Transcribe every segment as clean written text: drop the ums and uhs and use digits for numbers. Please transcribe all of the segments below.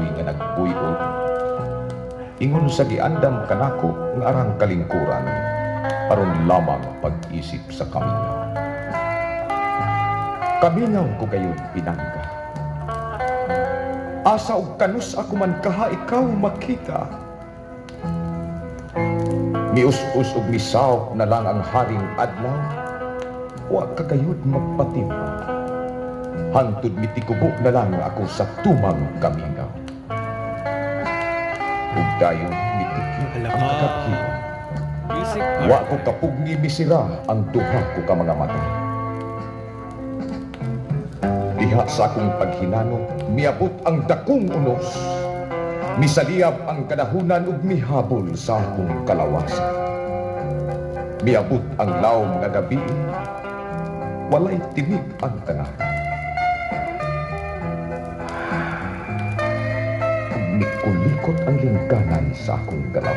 kahoy nga nagbuyon. Ingon sa giandam kanako nga arang kalingkuran, aron lamang pag-isip sa kaminaw. Kaminaw ko gayud pinangga. Asa og kanus ako man kaha ikaw makita. Mius-us ug misaop na lang ang haring adlaw, wa kagayud magpatimba. Hantod mitikubo na lang ako sa tumang kaminaw. Ug dayon mitikit ang kagakiwa. Wa ko kapugni misira ang duha ko ka mga mata. Diha sa akong paghinano, miabot ang dakong unos. Misaliyab ang kadahunan ug mihabol sa akong kalawasan. Miabot ang lawom nga gabi, walay tinig ang tanan. Ug mikulikot ang lingganan sa akong galaw.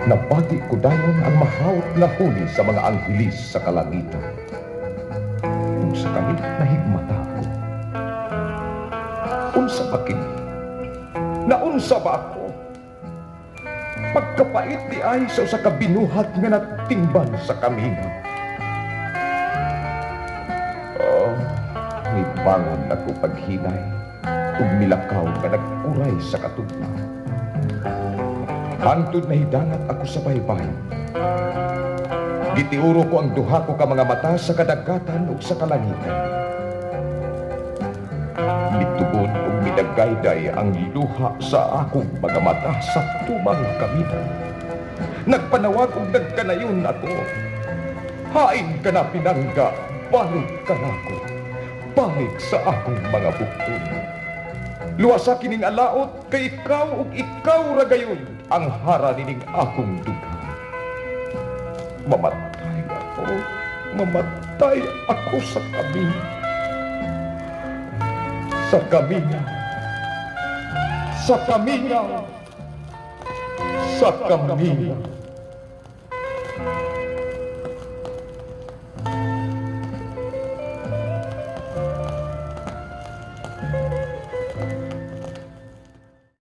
Nabati ko dayon ang mahawt na huli sa mga anghelis sa kalangitan. Ug sa kalit nahigmata ako. Unsa ba kini? Naunsa ba ako? Pagkapait di ay sa kabinuhat nga natingban sa kamina. Oh, may bangon ako paghinay ug milakaw nga nagkuray sa katugnaw. Hantod na hidangat ako sa baybay. Gitiuro ko ang duha ko ka mga mata sa kadagatan ug sa kalangitan. Mitubod ug midagayday ang luha sa akong mga mata sa tumang kamitan. Nagpanawag ug nagkanayon ako. Hain ka na pinangga, balik ka na ako. Balik sa akong mga bukton. Luwasa kining alaot kay ikaw ug ikaw ra gayon ang hara nining akong duga. Mamatay ako sa kamina. Sa kamina. Sa kamina. Sa kamina.